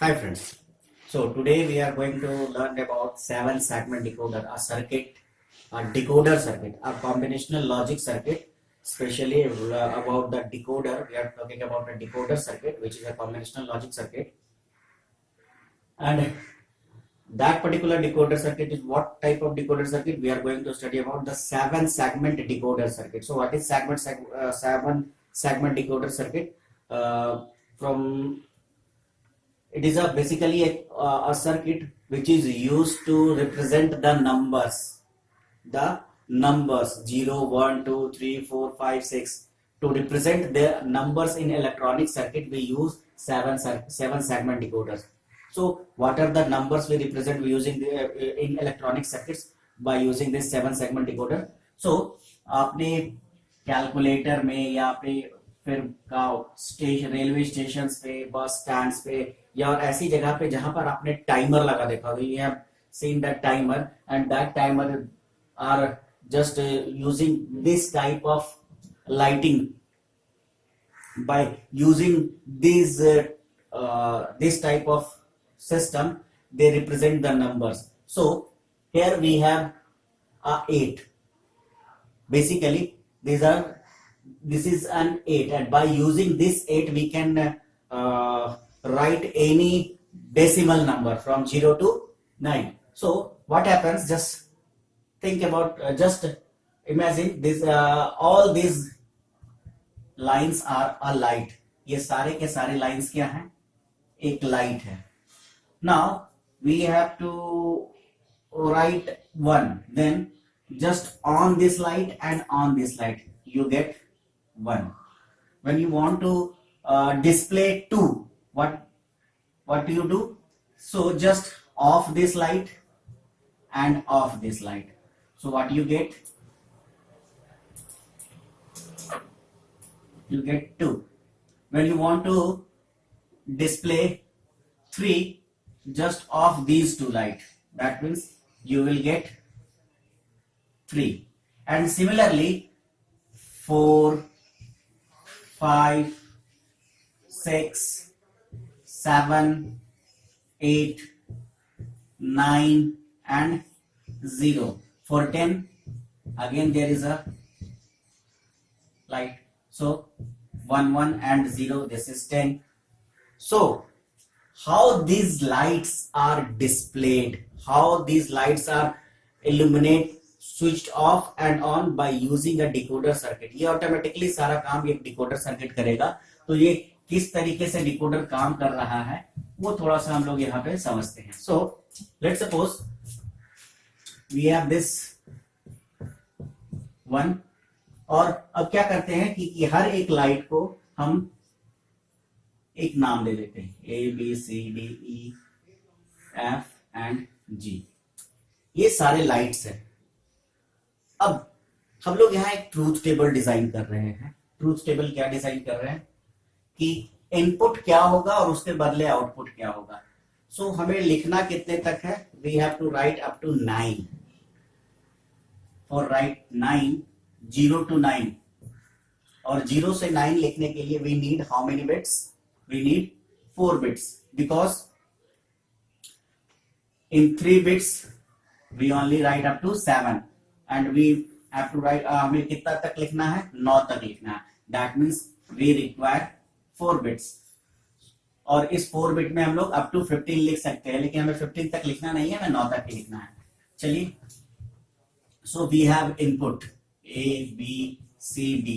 Hi friends. So today we are going to learn about seven segment decoder, a circuit, a decoder circuit, a combinational logic circuit. Especially about the decoder, we are talking about a decoder circuit, which is a combinational logic circuit. And that particular decoder circuit is what type of decoder circuit? We are going to study about the seven segment decoder circuit. So what is seven segment decoder circuit? From It is basically a circuit which is used to represent the numbers 0, 1, 2, 3, 4, 5, 6. To represent the numbers in electronic circuit, we use seven segment decoders. So what are the numbers we represent using in electronic circuits by using this seven segment decoder? So आपने calculator में या फिर station, railway station पे, bus stand पे या ऐसी जगह पे जहां पर आपने टाइमर लगा देखा होगा, you have seen that timer, and that timer are just using this type of lighting. By using this type of system, they represent the numbers. So here we have 8. Basically this is an 8, and by using this 8 we can write any decimal number from 0 to 9. So what happens, just think about, just imagine this, all these lines are a light. ये सारे के सारे lines क्या हैं? एक light है. Now we have to write 1, then just on this light and on this light you get 1. When you want to display 2, what do you do? So just off this light and off this light. So what you get? You get 2. When you want to display 3, just off these two lights, that means you will get 3. And similarly 4, 5, 6, 7, 8, 9 and 0. For 10, again there is a light. So 1, 1 and 0, this is 10. So how these lights are displayed, how these lights are illuminate, switched off and on by using a decoder circuit. ये automatically सारा काम एक decoder circuit करेगा. तो ये किस तरीके से डिकोडर काम कर रहा है वो थोड़ा सा हम लोग यहाँ पे समझते हैं. So let's suppose we have this 1, और अब क्या करते हैं कि हर एक लाइट को हम एक नाम दे देते हैं, A B C D E F and G. ये सारे लाइट्स हैं. अब हम लोग यहाँ एक ट्रूथ टेबल डिजाइन कर रहे हैं. ट्रूथ टेबल क्या डिजाइन कर रहे हैं कि इनपुट क्या होगा और उसके बदले आउटपुट क्या होगा. सो हमें लिखना कितने तक है? We have to write up to 9. और राइट 9, 0 to 9, और 0 से 9 लिखने के लिए we need how many bits? We need 4 bits, because in 3 bits we only write up to 7, and we have to write, हमें कितना तक लिखना है? 9 तक लिखना है. That means we require 4 bits. और इस 4 बिट में हम लोग अप टू 15 लिख सकते हैं, लेकिन हमें 15 तक लिखना नहीं है, हमें 9 तक ही लिखना है. चलिए, so we have input A B C D.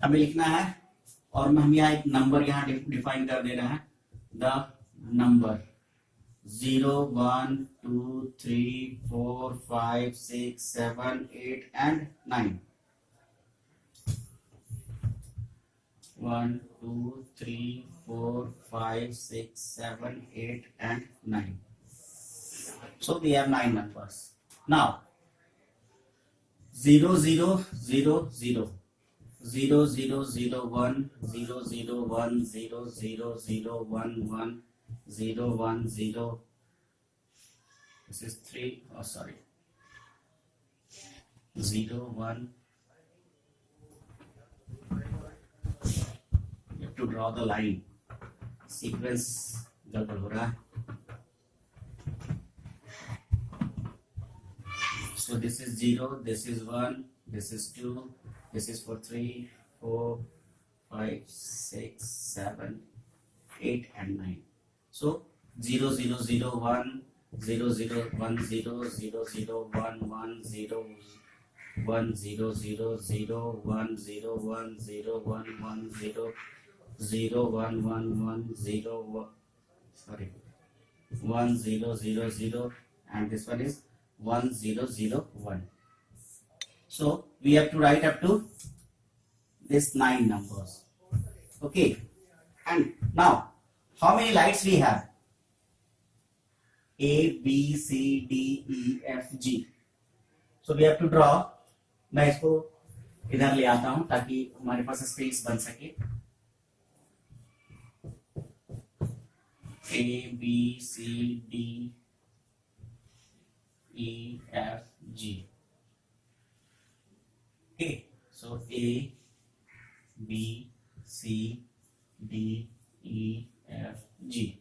हमें लिखना है, और हम यहाँ एक नंबर यहाँ डिफाइन कर दे रहे हैं. The number 0, 1, 2, 3, 4, 5, 6, 7, 8 and 9. 1, 2, 3, 4, 5, 6, 7, 8 and 9. So we have 9 numbers. Now 0, 0, 0, 0, 0, 0, 0, 1, 0, 0, 1, 0, 0, 0, 1, 1, 0, 1, 0. This is 3. Oh, sorry. 0, 1. to draw the line. Sequence गड़बड़ हो रहा है. So this is 0, this is 1, this is 2, this is for 3, 4, 5, 6, 7, 8 and 9. So 0, 0, 0, 1, 0, 0, 1, 0, 0, 0, 1, 1, 0, 1, 0, 0, 0, 1, 0, 1, 0, 1, 1, 0, 0, 1, 1, 1, 0, 1, sorry, 1, 0, 0, 0, and this one is 1, 0, 0, 1. So we have to write up to this 9 numbers. Okay, and now how many lights we have? A, B, C, D, E, F, G. So we have to draw. मैं इसको इधर ले आता हूं ताकि हमारे पास space बन सके. A, B, C, D, E, F, G. Okay, so A, B, C, D, E, F, G.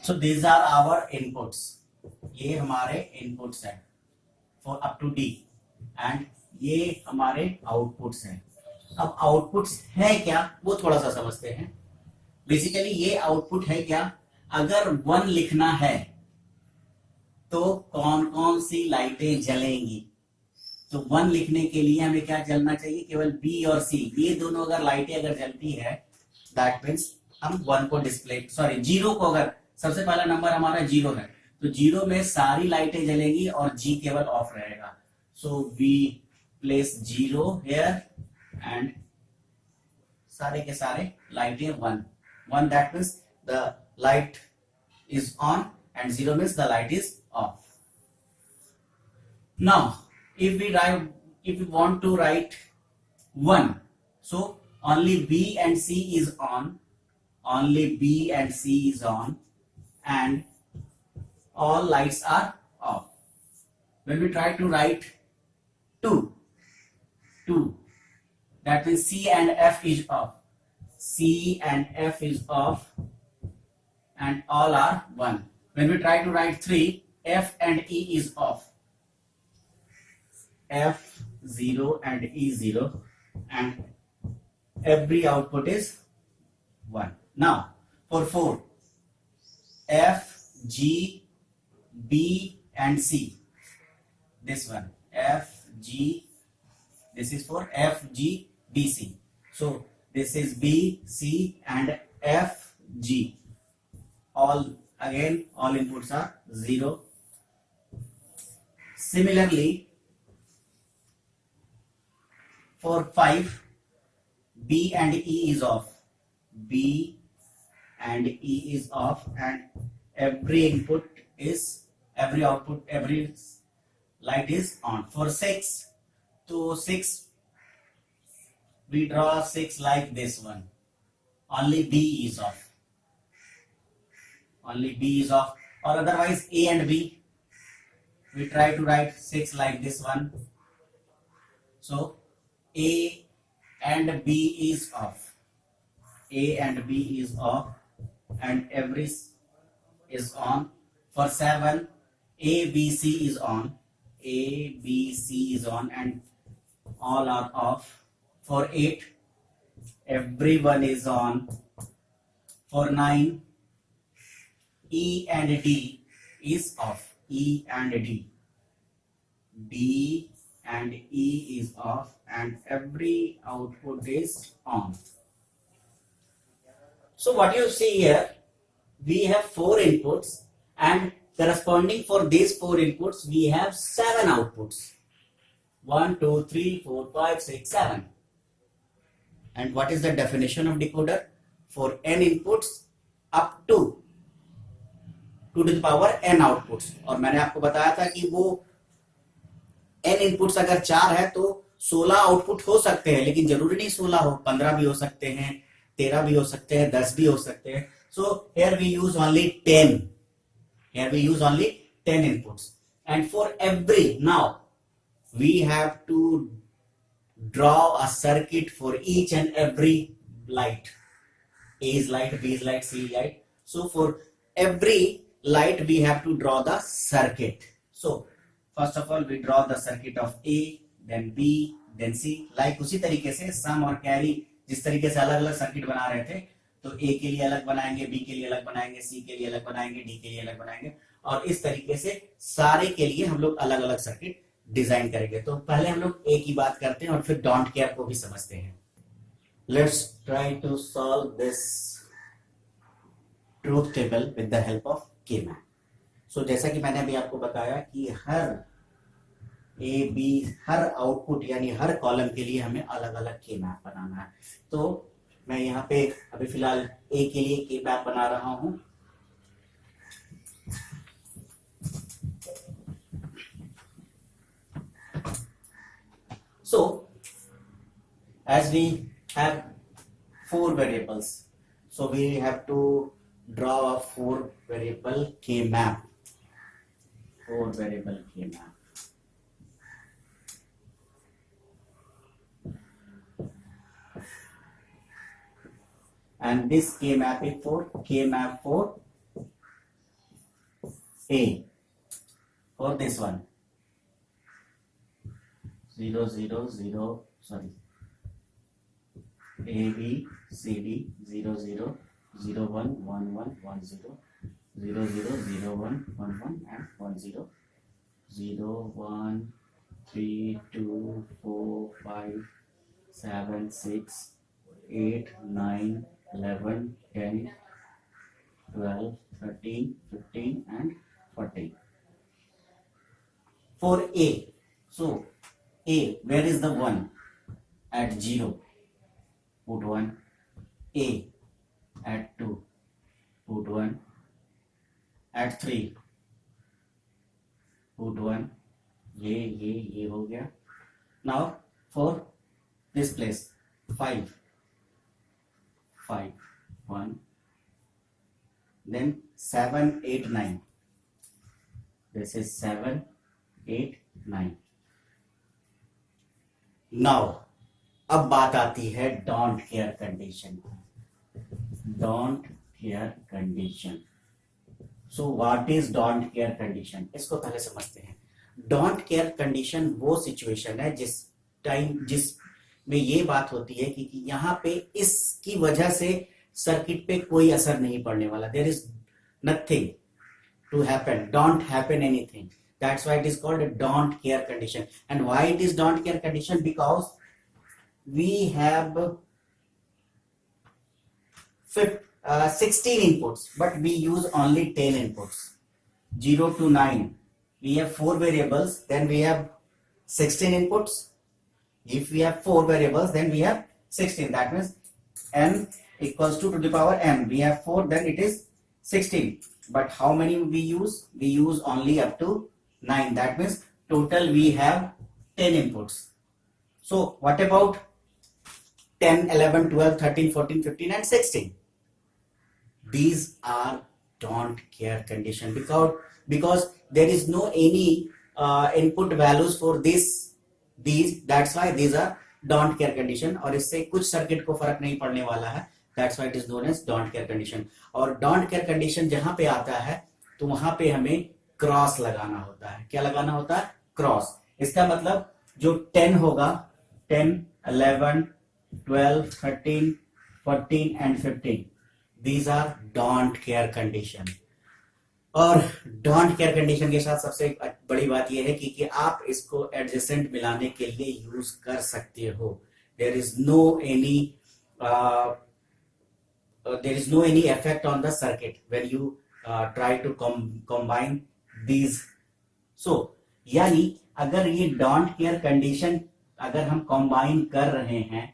So these are our inputs. ये हमारे inputs हैं for up to D and ये हमारे outputs हैं. अब outputs है क्या वो थोड़ा सा समझते हैं. बेसिकली ये output है क्या, अगर 1 लिखना है तो कौन कौन सी लाइटें जलेंगी. तो 1 लिखने के लिए हमें क्या जलना चाहिए, केवल B और C, ये दोनों अगर लाइटें अगर जलती है दैट मीन्स हम 1 को डिस्प्ले, सॉरी 0 को, अगर सबसे पहला नंबर हमारा 0 है तो 0 में सारी लाइटें जलेंगी और G केवल ऑफ रहेगा. So we place 0 here and सारे के सारे लाइटें 1 that means the light is on and 0 means the light is off. Now if we want to write 1, so only B and C is on, only B and C is on and all lights are off. When we try to write 2, that means C and F is off, C and F is off and all are 1. When we try to write 3, F and E is off, F 0 and E 0 and every output is 1. Now for 4, F, G, B and C, this one F, G, this is for F, G, B, C. So this is B, C and F, G. All again all inputs are 0. Similarly for 5, B and E is off, B and E is off and every output, every light is on. For 6, to 6 we draw 6 like this one, only B is off, only B is off, or otherwise A and B we try to write 6 like this one. So A and B is off, A and B is off and every is on. For 7, A, B, C is on, A, B, C is on and all are off. For 8, everyone is on. For 9, E and D is off, E and D, D and E is off and every output is on. So what you see here, we have 4 inputs and corresponding for these 4 inputs we have 7 outputs, 1, 2, 3, 4, 5, 6, 7. And what is the definition of decoder? For n inputs up to 2 to the power n outputs. और मैंने आपको बताया था कि वो n inputs अगर 4 है तो 16 आउटपुट हो सकते हैं, लेकिन जरूरी नहीं 16 हो, 15 भी हो सकते हैं, 13 भी हो सकते हैं, 10 भी हो सकते हैं. So here we use only 10. Here we use only 10 inputs, and for every, now we have to draw a circuit for each and every light. A is light, B is light, C is light. So for every light we have to draw the circuit. So first of all we draw the circuit of A, then B, then C. Like उसी तरीके से सम और carry जिस तरीके से अलग अलग circuit बना रहे थे, तो A के लिए अलग बनाएंगे, B के लिए अलग बनाएंगे, C के लिए अलग बनाएंगे, D के लिए अलग बनाएंगे, और इस तरीके से सारे के लिए हम लोग अलग अलग सर्किट डिजाइन करेंगे. तो पहले हम लोग A की बात करते हैं और फिर डोंट केयर को भी समझते हैं. Let's try to solve this truth table with the help of K-map. So जैसा कि मैंने अभी आपको बताया कि हर A, B, हर आउटपुट यानी हर कॉलम के लिए हमें अलग अलग K-map बनाना है. तो मैं यहाँ पे अभी फिलहाल A के लिए K-map बना रहा हूं. So as we have 4 variables, so we have to draw a 4 variable K-map. 4 variable K-map. And this K-map is for K-map for A. For this one, 0 0 0, sorry, A B C D 0 0 0 1 1 1 1 0 0 0 0 1 1 1 and 1 0 0 1 3 2 4 5 7 6 8 9 11 10 12 13 15 and 14. For A, so A, where is the 1? At 0, put 1. A, at 2, put 1. At 3, put 1. ये हो गया. Now for this place, 5, 1. Then 7, 8, 9. This is 7, 8, 9. Now, अब बात आती है don't care condition. Don't care condition. So what is don't care condition? इसको पहले समझते हैं. डोंट केयर कंडीशन वो सिचुएशन है जिसमें ये बात होती है कि यहाँ पे इसकी वजह से सर्किट पे कोई असर नहीं पड़ने वाला. There is nothing to happen, don't happen anything. That's why it is called a don't care condition. And why it is don't care condition? Because we have 16 inputs, but we use only 10 inputs. 0 to 9. We have 4 variables, then we have 16 inputs. If we have 4 variables, then we have 16. That means n equals to the power n. We have 4, then it is 16. But how many we use? We use only up to 9. That means total we have 10 inputs. So what about 10, 11, 12, 13, 14, 15 and 16? These are don't care condition because there is no any input values for these. That's why these are don't care condition. और इससे कुछ circuit को फर्क नहीं पड़ने वाला है. That's why it is known as don't care condition. और don't care condition जहां पे आता है तो वहां पे हमें क्रॉस लगाना होता है. क्या लगाना होता है? क्रॉस. इसका मतलब जो 10 होगा, 10, 11, 12, 13, 14 and 15, these are don't care condition. और डोंट केयर कंडीशन के साथ सबसे बड़ी बात यह है कि आप इसको एडजेसेंट मिलाने के लिए यूज कर सकते हो. There is no any effect on the circuit when you try to combine these. So यानी अगर ये डोंट केयर कंडीशन अगर हम कंबाइन कर रहे हैं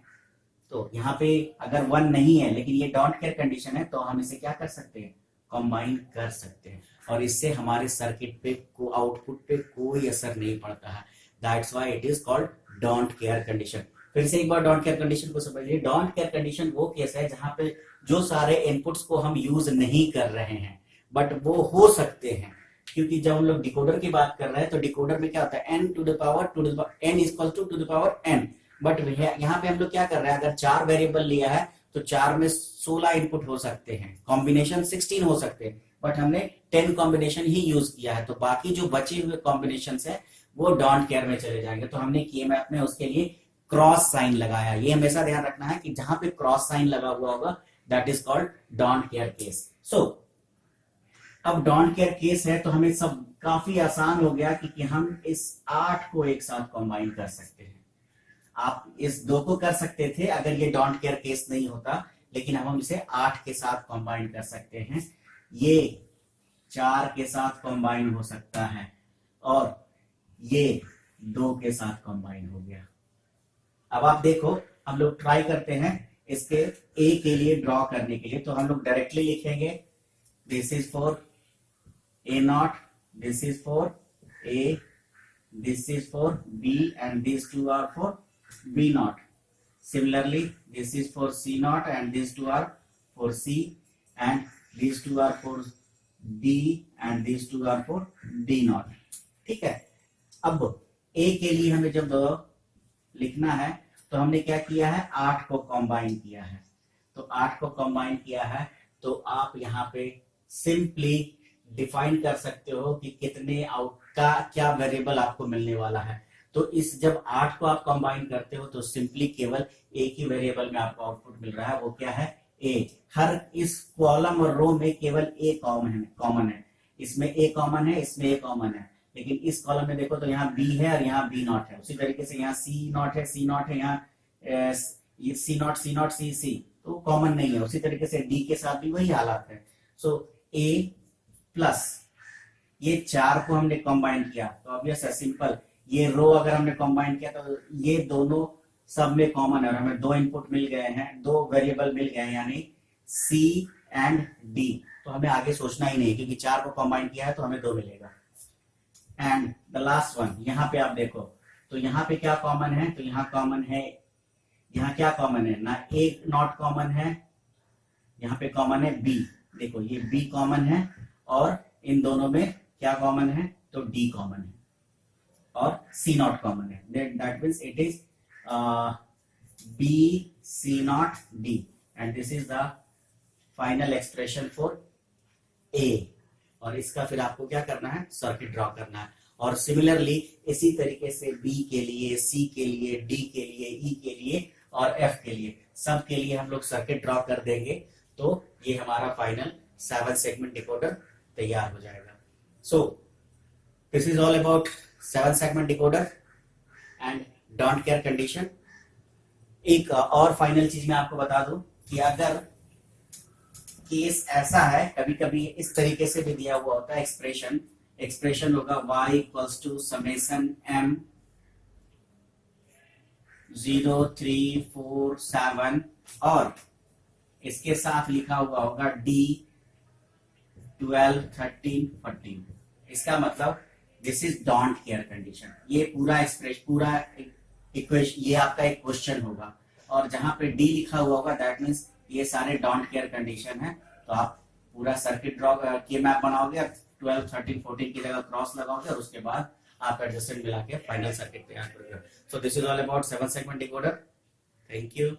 तो यहाँ पे अगर 1 नहीं है लेकिन ये डोंट केयर कंडीशन है तो हम इसे क्या कर सकते हैं? कंबाइन कर सकते हैं और इससे हमारे सर्किट पे आउटपुट पे कोई असर नहीं पड़ता है. That's why it is called don't care condition. फिर से एक बार डोंट केयर कंडीशन को समझिए. डोंट केयर कंडीशन वो केस है जहां पे जो सारे इनपुट्स को हम यूज नहीं कर रहे हैं बट वो हो सकते हैं, क्योंकि जब हम लोग डिकोडर की बात कर रहे हैं तो डिकोडर में क्या होता है, n to the power n equal to the power n। But यहाँ पे हम लोग क्या कर रहे हैं, अगर 4 वेरिएबल लिया है तो 4 में 16 इनपुट हो सकते हैं, कॉम्बिनेशन 16 हो सकते हैं, बट हमने 10 कॉम्बिनेशन ही यूज किया है, तो बाकी जो बचे हुए कॉम्बिनेशन है वो डोंट केयर में चले जाएंगे। तो हमने के-मैप में उसके लिए क्रॉस साइन लगाया। ये हमेशा ध्यान रखना है कि जहां पे क्रॉस साइन लगा हुआ होगा that is called don't care case. So अब डोंट केयर केस है तो हमें सब काफी आसान हो गया कि हम इस 8 को एक साथ कंबाइन कर सकते हैं। आप इस 2 को कर सकते थे अगर ये डोंट केयर केस नहीं होता, लेकिन अब हम इसे 8 के साथ कंबाइन कर सकते हैं। ये 4 के साथ कंबाइन हो सकता है और ये 2 के साथ कंबाइन हो गया। अब आप देखो, हम लोग ट्राई करते हैं इसके ए के लिए ड्रॉ करने के लिए, तो हम लोग डायरेक्टली लिखेंगे this is for A naught, this is for A, this is for B and this two are for B naught. Similarly, this is for C naught and these two are for C and these two are for D and these two are for D naught. ठीक है। अब A के लिए हमें जब लिखना है तो हमने क्या किया है, 8 को कंबाइन किया है। तो 8 को कंबाइन किया है तो आप यहाँ पे सिंपली डिफाइन कर सकते हो कि कितने आउट का क्या वेरिएबल आपको मिलने वाला है। तो इस जब 8 को आप कंबाइन करते हो तो सिंपली केवल एक ही वेरिएबल में आपको आउटपुट मिल रहा है, वो क्या है, ए। हर इस कॉलम और रो में केवल ए कॉमन है, इसमें ए कॉमन है, इसमें ए कॉमन है, लेकिन इस कॉलम में देखो तो यहाँ बी है और यहाँ बी नॉट है। उसी तरीके से यहाँ सी नॉट है, सी नॉट है, यहाँ सी नॉट सी नॉट सी सी, तो कॉमन नहीं है। उसी तरीके से डी के साथ भी वही हालात है। सो ए प्लस ये 4 को हमने कंबाइन किया तो ऑब्वियस है, सिंपल, ये रो अगर हमने कंबाइन किया तो ये दोनों सब में कॉमन है और हमें 2 इनपुट मिल गए हैं, 2 वेरिएबल मिल गए हैं, यानी सी एंड डी। तो हमें आगे सोचना ही नहीं, क्योंकि 4 को कंबाइन किया है तो हमें 2 मिलेगा। एंड द लास्ट वन, यहाँ पे आप देखो तो यहाँ पे क्या कॉमन है, तो यहाँ कॉमन है, यहाँ क्या कॉमन है ना, ए नॉट कॉमन है, यहाँ पे कॉमन है बी। देखो ये बी कॉमन है और इन दोनों में क्या कॉमन है, तो डी कॉमन है और सी नॉट कॉमन है। That means it is B C not D and this is the final expression for A. और इसका फिर आपको क्या करना है, सर्किट ड्रॉ करना है। और सिमिलरली इसी तरीके से बी के लिए, सी के लिए, डी के लिए, ई के लिए और एफ के लिए, सब के लिए हम लोग सर्किट ड्रॉ कर देंगे तो ये हमारा फाइनल 7 सेगमेंट डिकोडर तैयार हो जाएगा। So this is all about 7 segment decoder and don't care condition. एक और फाइनल चीज मैं आपको बता दूं कि अगर केस ऐसा है, कभी कभी इस तरीके से भी दिया हुआ होता है एक्सप्रेशन होगा y equals to summation m 0 3 4 7 और इसके साथ लिखा हुआ होगा d 12 13 14। इसका मतलब this is don't care condition. ये पूरा एक्सप्रेशन, पूरा इक्वेशन, ये आपका एक क्वेश्चन होगा और जहां पे डी लिखा हुआ होगा दैट मीन्स ये सारे डोंट केयर कंडीशन है। तो आप पूरा सर्किट ड्रॉ के मैप बनाओगे, 12 13 14 की जगह क्रॉस लगाओगे और उसके बाद आप एडजस्टेंट मिला के फाइनल सर्किट तैयार करोगे। So this is all about 7 segment decoder. Thank you.